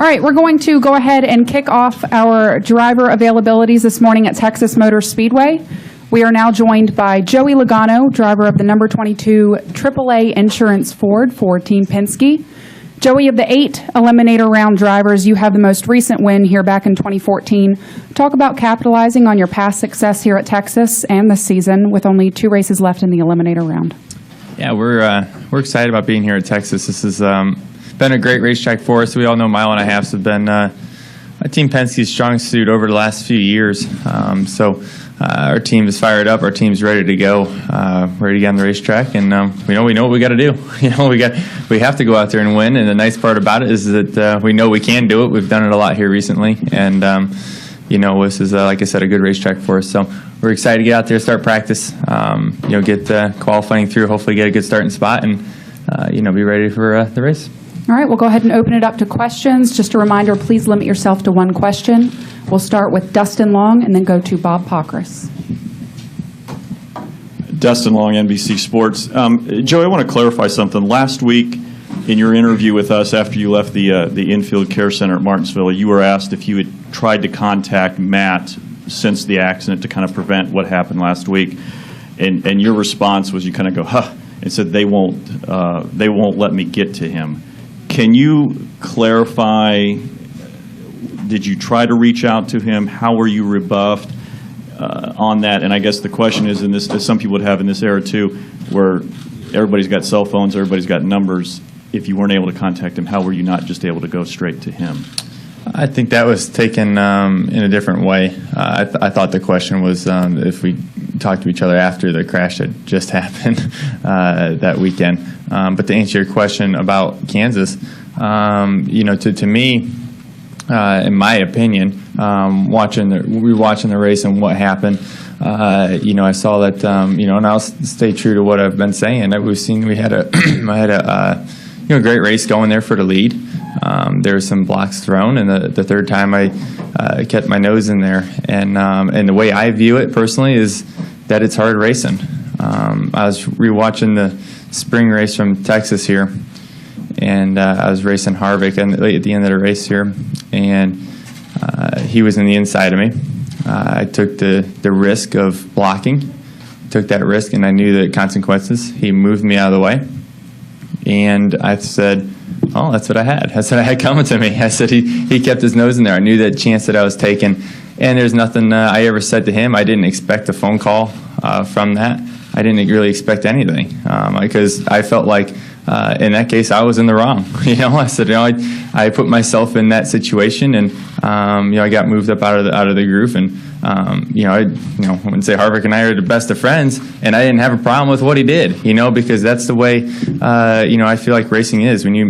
All right, we're going to go ahead and kick off our driver availabilities this morning at Texas Motor Speedway. We are now joined by Joey Logano, driver of the number 22 AAA Insurance Ford for Team Penske. Joey, of the 8 Eliminator Round drivers, you have the most recent win here back in 2014. Talk about capitalizing on your past success here at Texas and this season with only 2 races left in the Eliminator Round. Yeah, we're excited about being here at Texas. This has been a great racetrack for us. We all know mile and a halves have been Team Penske's strong suit over the last few years. So our team is fired up. Our team's ready to go, ready to get on the racetrack, and we know what we got to do. We have to go out there and win. And the nice part about it is that we know we can do it. We've done it a lot here recently, and this is like I said, a good racetrack for us. So we're excited to get out there, start practice, get qualifying through, hopefully get a good starting spot, and be ready for the race. All right, we'll go ahead and open it up to questions. Just a reminder, please limit yourself to 1 question. We'll start with Dustin Long and then go to Bob Pockris. Dustin Long, NBC Sports. Joe, I want to clarify something. Last week, in your interview with us after you left the infield care center at Martinsinsville, you were asked if you had tried to contact Matt since the accident to kind of prevent what happened last week, and your response was you kind of go, huh, and said they won't let me get to him. Can you clarify, did you try to reach out to him? How were you rebuffed on that? And I guess the question is, in this, as some people would have in this era too, where everybody's got cell phones, everybody's got numbers, if you weren't able to contact him, how were you not just able to go straight to him? I think that was taken in a different way. I thought the question was if we talked to each other after the crash that just happened that weekend. But to answer your question about Kansas, to me, in my opinion, watching the race and what happened, I saw that, and I'll stay true to what I've been saying. We had a great race going there for the lead. There were some blocks thrown, and the third time I kept my nose in there. And the way I view it personally is that it's hard racing. I was rewatching the spring race from Texas here, and I was racing Harvick late at the end of the race here, and he was in the inside of me. I took the risk of blocking, took that risk, and I knew the consequences. He moved me out of the way, and I said, oh, that's what I had. That's what I had coming to me. I said he kept his nose in there. I knew that chance that I was taking, and there's nothing I ever said to him. I didn't expect a phone call from that. I didn't really expect anything because I felt like in that case I was in the wrong. I said, I put myself in that situation, and I got moved up out of the groove, and I wouldn't say Harvick and I are the best of friends, and I didn't have a problem with what he did, because that's the way I feel like racing is. When you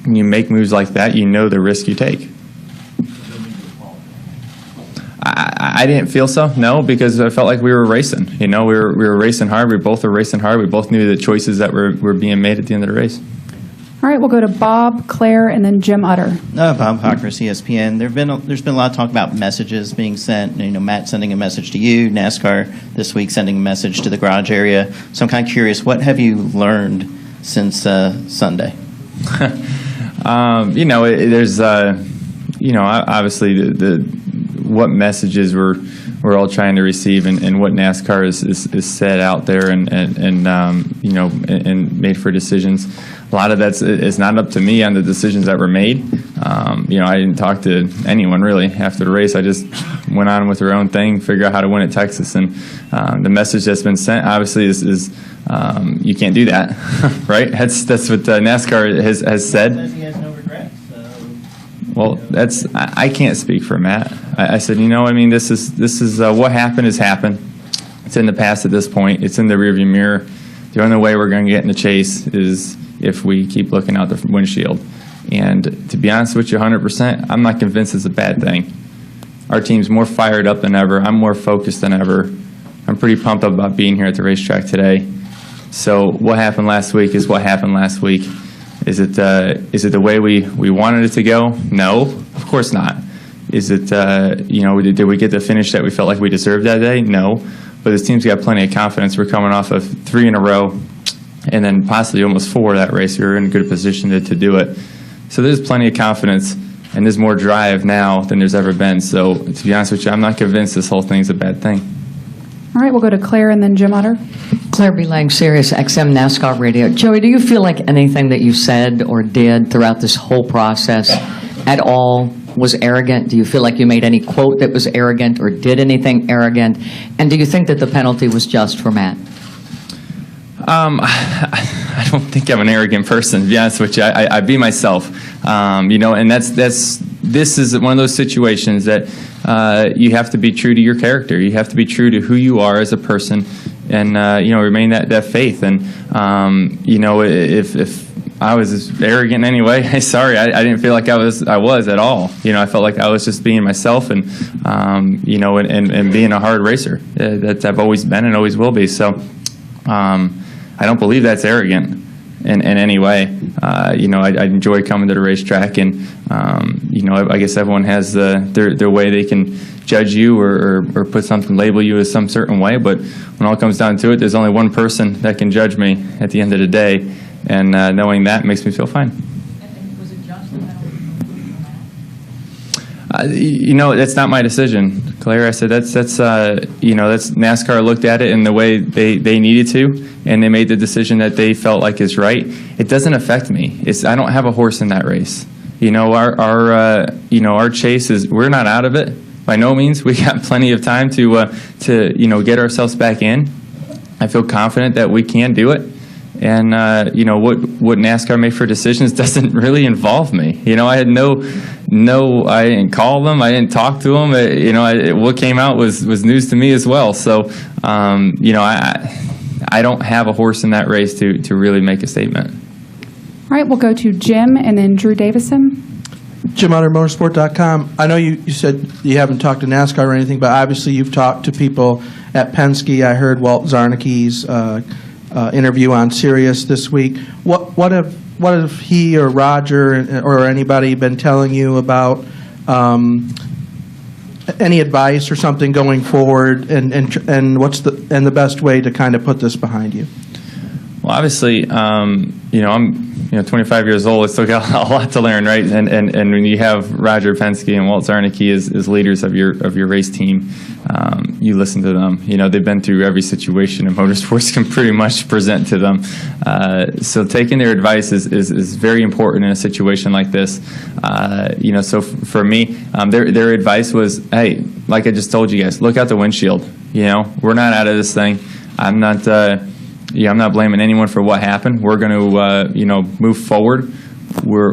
make moves like that, the risk you take. I didn't feel so, no, because I felt like we were racing. We were racing hard. We both were racing hard. We both knew the choices that were being made at the end of the race. All right, we'll go to Bob, Claire, and then Jim Utter. Bob Pockris, ESPN. There's been a lot of talk about messages being sent. Matt sending a message to you, NASCAR this week sending a message to the garage area. So I'm kind of curious, what have you learned since Sunday? There's obviously what messages we're all trying to receive, and what NASCAR is set out there and made for decisions. A lot of it's not up to me on the decisions that were made. I didn't talk to anyone really after the race. I just went on with their own thing, figure out how to win at Texas, and the message that's been sent obviously is you can't do that, right? That's what NASCAR has said. He has no regrets. Well, I can't speak for Matt. I said, this is what happened has happened. It's in the past at this point. It's in the rearview mirror. The only way we're going to get in the chase is if we keep looking out the windshield. And to be honest with you, 100%, I'm not convinced it's a bad thing. Our team's more fired up than ever. I'm more focused than ever. I'm pretty pumped up about being here at the racetrack today. So what happened last week is what happened last week. Is it the way we wanted it to go? No, of course not. Is it, did we get the finish that we felt like we deserved that day? No. But this team's got plenty of confidence. We're coming off of 3 in a row and then possibly almost 4 that race. We were in a good position to do it. So there's plenty of confidence, and there's more drive now than there's ever been. So to be honest with you, I'm not convinced this whole thing's a bad thing. All right, we'll go to Claire and then Jim Utter. Claire B. Lang, Sirius XM NASCAR Radio. Joey, do you feel like anything that you said or did throughout this whole process at all was arrogant? Do you feel like you made any quote that was arrogant or did anything arrogant? And do you think that the penalty was just for Matt? I don't think I'm an arrogant person, to be honest with you. I be myself, and this is one of those situations that you have to be true to your character. You have to be true to who you are as a person, and remain that faith. And if I was arrogant anyway, sorry, I didn't feel like I was at all. I felt like I was just being myself, and and being a hard racer that I've always been and always will be. So. I don't believe that's arrogant in any way. I enjoy coming to the racetrack, and I guess everyone has their way they can judge you or label you as some certain way. But when all comes down to it, there's only one person that can judge me at the end of the day, and knowing that makes me feel fine. Was it just the penalty? That's not my decision, Claire. I said that's NASCAR looked at it in the way they needed to, and they made the decision that they felt like is right. It doesn't affect me. I don't have a horse in that race. Our chase is, we're not out of it by no means. We got plenty of time to get ourselves back in. I feel confident that we can do it. And what NASCAR made for decisions doesn't really involve me. I had I didn't call them, I didn't talk to them. What came out was news to me as well. So I don't have a horse in that race to really make a statement. All right, we'll go to Jim and then Drew Davison. Jim Utter, motorsport.com. I know you said you haven't talked to NASCAR or anything, but obviously you've talked to people at Penske. I heard Walt Zarnicki's interview on Sirius this week. What have he or Roger or anybody been telling you about any advice or something going forward, and what's the best way to kind of put this behind you? Well, obviously, I'm 25 years old. I still got a lot to learn, right? And when you have Roger Penske and Walt Zarnicki as leaders of your race team, you listen to them. They've been through every situation in motorsports, can pretty much present to them. So taking their advice is very important in a situation like this. So for me, their advice was, hey, like I just told you guys, look out the windshield. We're not out of this thing. I'm not blaming anyone for what happened. We're going to, move forward. We're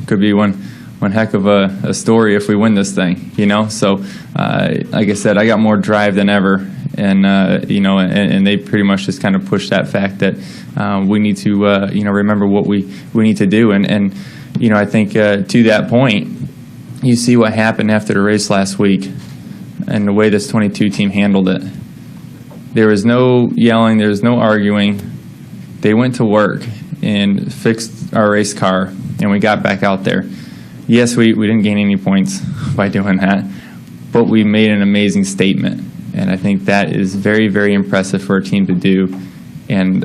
could be one heck of a story if we win this thing, So, like I said, I got more drive than ever, and and they pretty much just kind of pushed that fact that we need to, remember what we need to do, and I think to that point, you see what happened after the race last week, and the way this 22 team handled it. There was no yelling. There was no arguing. They went to work and fixed our race car, and we got back out there. Yes, we didn't gain any points by doing that, but we made an amazing statement, and I think that is very, very impressive for a team to do, and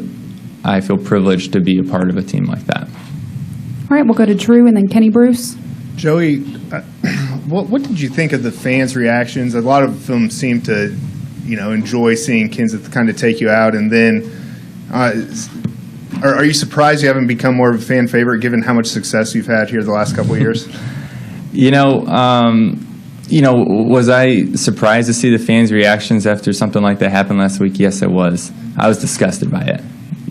I feel privileged to be a part of a team like that. All right, we'll go to Drew and then Kenny Bruce. Joey, what did you think of the fans' reactions? A lot of them seem to enjoy seeing Kenseth kind of take you out, and then are you surprised you haven't become more of a fan favorite given how much success you've had here the last couple of years? Was I surprised to see the fans' reactions after something like that happened last week? Yes, I was. I was disgusted by it.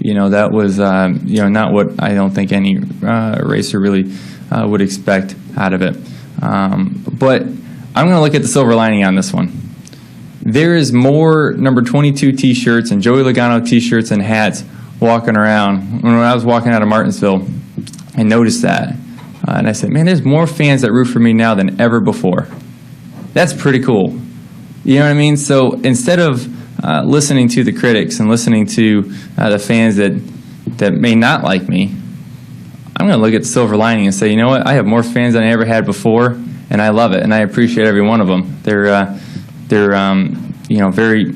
That was not what I don't think any racer really would expect out of it. But I'm going to look at the silver lining on this one. There is more number 22 T-shirts and Joey Logano T-shirts and hats walking around. When I was walking out of Martinsville, I noticed that. And I said, man, there's more fans that root for me now than ever before. That's pretty cool. You know what I mean? So instead of listening to the critics and listening to the fans that may not like me, I'm going to look at the silver lining and say, you know what? I have more fans than I ever had before, and I love it, and I appreciate every one of them. They're very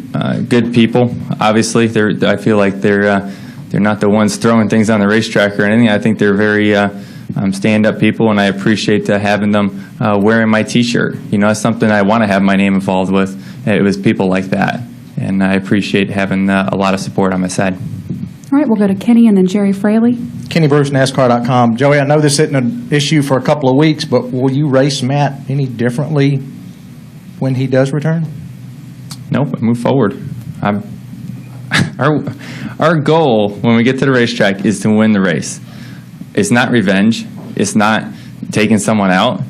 good people. Obviously, I feel like they're not the ones throwing things on the racetrack or anything. I think they're very stand-up people, and I appreciate having them wearing my T-shirt. You know, it's something I want to have my name involved with. It was people like that, and I appreciate having a lot of support on my side. All right, we'll go to Kenny and then Jerry Fraley. Kenny Bruce, NASCAR.com. Joey, I know this isn't an issue for a couple of weeks, but will you race Matt any differently when he does return? Nope, move forward. Our goal when we get to the racetrack is to win the race. It's not revenge. It's not taking someone out.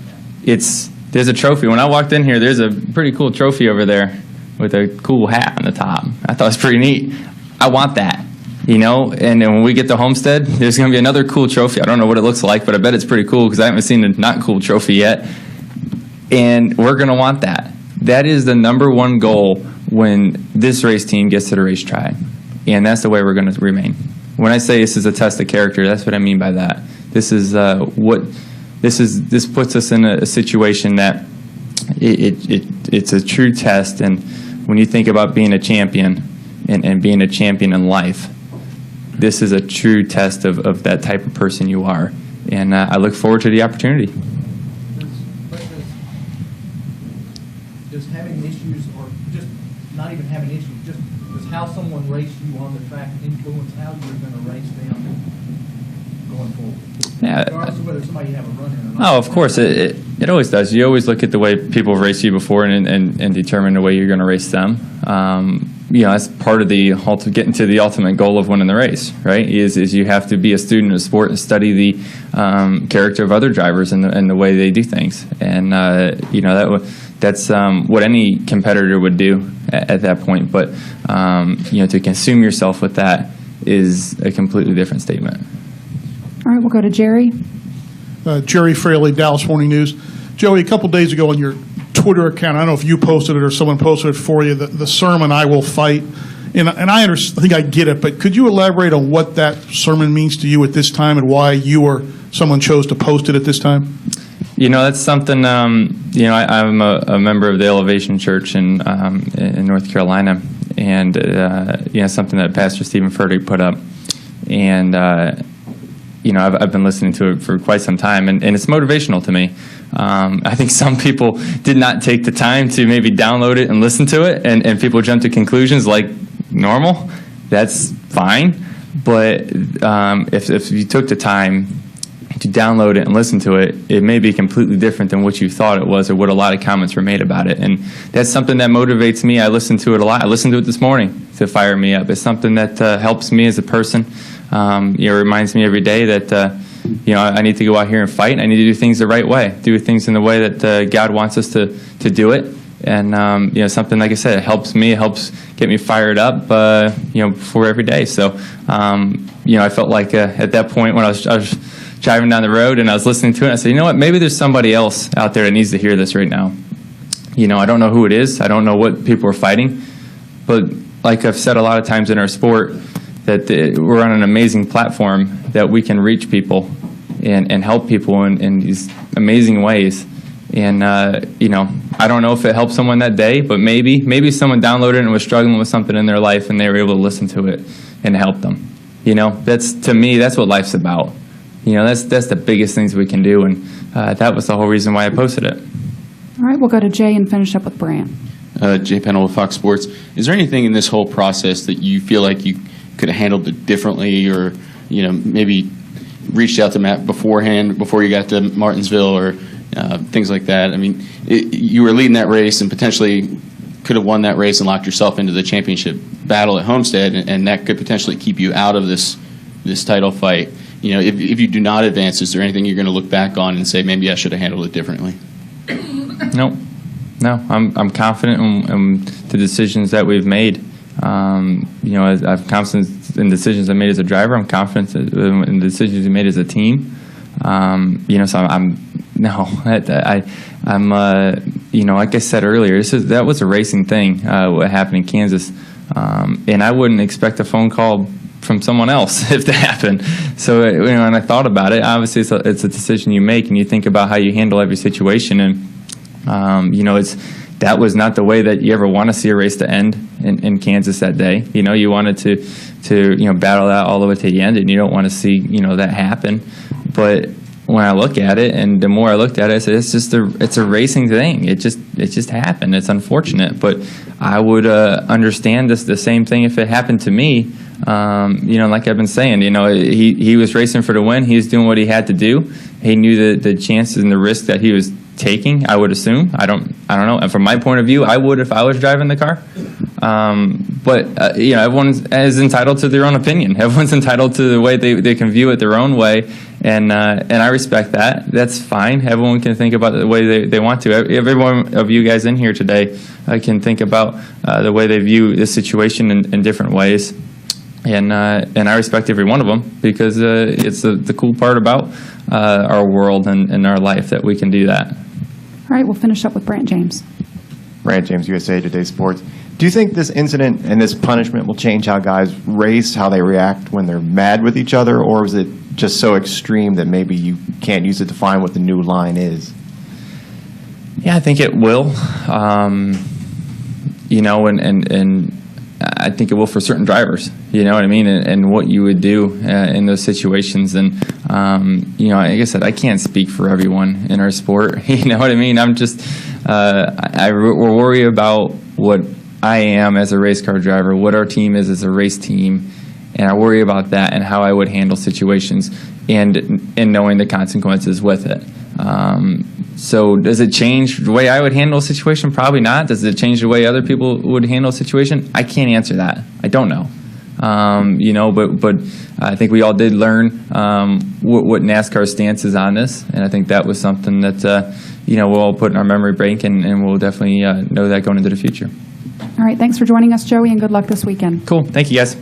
There's a trophy. When I walked in here, there's a pretty cool trophy over there with a cool hat on the top. I thought it was pretty neat. I want that, you know. And then when we get to Homestead, there's going to be another cool trophy. I don't know what it looks like, but I bet it's pretty cool because I haven't seen a not cool trophy yet. And we're going to want that. That is the number one goal when this race team gets to the racetrack. And that's the way we're going to remain. When I say this is a test of character, that's what I mean by that. This is this puts us in a situation that it's a true test. And when you think about being a champion and being a champion in life, this is a true test of that type of person you are. And I look forward to the opportunity. Does having issues, or just not even having issues, just does how someone raced you on the track influence how you're going to race them going forward? Yeah. Regardless of whether somebody you have a run in or not. Oh, of course. It always does. You always look at the way people race you before and determine the way you're going to race them. You know, that's part of getting to the ultimate goal of winning the race, right? Is you have to be a student of sport and study the character of other drivers and the way they do things. And, you know, that's what any competitor would do at that point. But, you know, to consume yourself with that is a completely different statement. All right, we'll go to Jerry. Jerry Fraley, Dallas Morning News. Joey, a couple days ago on your Twitter account, I don't know if you posted it or someone posted it for you, the sermon, "I Will Fight." And I think I get it, but could you elaborate on what that sermon means to you at this time and why you or someone chose to post it at this time? You know, that's something, you know, I'm a member of the Elevation Church in North Carolina, and, you know, something that Pastor Stephen Furtick put up. And, you know, I've been listening to it for quite some time, and it's motivational to me. I think some people did not take the time to maybe download it and listen to it, and people jump to conclusions like normal. That's fine. But if you took the time to download it and listen to it, it may be completely different than what you thought it was or what a lot of comments were made about it. And that's something that motivates me. I listen to it a lot. I listened to it this morning to fire me up. It's something that helps me as a person. You know, it reminds me every day that, you know, I need to go out here and fight. And I need to do things the right way, do things in the way that God wants us to do it. And, you know, something, like I said, it helps me, it helps get me fired up, you know, for every day. So, you know, I felt like at that point when I was driving down the road and I was listening to it, I said, you know what, maybe there's somebody else out there that needs to hear this right now. You know, I don't know who it is. I don't know what people are fighting. But like I've said a lot of times in our sport, that we're on an amazing platform that we can reach people and help people in these amazing ways. And, you know, I don't know if it helped someone that day, but maybe someone downloaded it and was struggling with something in their life and they were able to listen to it and help them. You know, to me, that's what life's about. You know, that's the biggest things we can do, and that was the whole reason why I posted it. All right, we'll go to Jay and finish up with Brant. Jay Pennell with Fox Sports. Is there anything in this whole process that you feel like you could have handled it differently, or, you know, maybe reached out to Matt beforehand, before you got to Martinsville, or things like that? I mean, you were leading that race and potentially could have won that race and locked yourself into the championship battle at Homestead, and that could potentially keep you out of this title fight. You know, if you do not advance, is there anything you're going to look back on and say, maybe I should have handled it differently? No, I'm confident in the decisions that we've made. You know, I've confidence in decisions I made as a driver. I'm confident in the decisions we made as a team. You know, so I'm you know, like I said earlier, that was a racing thing. What happened in Kansas, and I wouldn't expect a phone call from someone else if that happened. So, you know, and I thought about it. Obviously, it's a decision you make, and you think about how you handle every situation. And you know, that was not the way that you ever want to see a race to end in Kansas that day. You know, you wanted to you know, battle that all the way to the end, and you don't want to see, you know, that happen. But when I look at it, and the more I looked at it, I said, it's a racing thing. It just happened. It's unfortunate, but I would understand this the same thing if it happened to me. Like I've been saying, he was racing for the win. He was doing what he had to do. He knew the chances and the risk that he was taking, I would assume. I don't know. And from my point of view, I would if I was driving the car. But everyone is entitled to their own opinion. Everyone's entitled to the way they can view it their own way, and I respect that. That's fine. Everyone can think about it the way they want to. Every one of you guys in here today can think about the way they view this situation in different ways. And I respect every one of them because it's the cool part about our world and our life that we can do that. All right, we'll finish up with Brant James. Brant James, USA Today Sports. Do you think this incident and this punishment will change how guys race, how they react when they're mad with each other, or is it just so extreme that maybe you can't use it to define what the new line is? Yeah, I think it will. And I think it will for certain drivers, you know what I mean, and what you would do in those situations. And, like I said, I can't speak for everyone in our sport, you know what I mean? I'm just, I worry about what I am as a race car driver, what our team is as a race team, and I worry about that and how I would handle situations and knowing the consequences with it. So does it change the way I would handle a situation? Probably not. Does it change the way other people would handle a situation? I can't answer that. I don't know. But I think we all did learn what NASCAR's stance is on this, and I think that was something that we'll all put in our memory bank, and we'll definitely know that going into the future. All right, thanks for joining us, Joey, and good luck this weekend. Cool. Thank you, guys.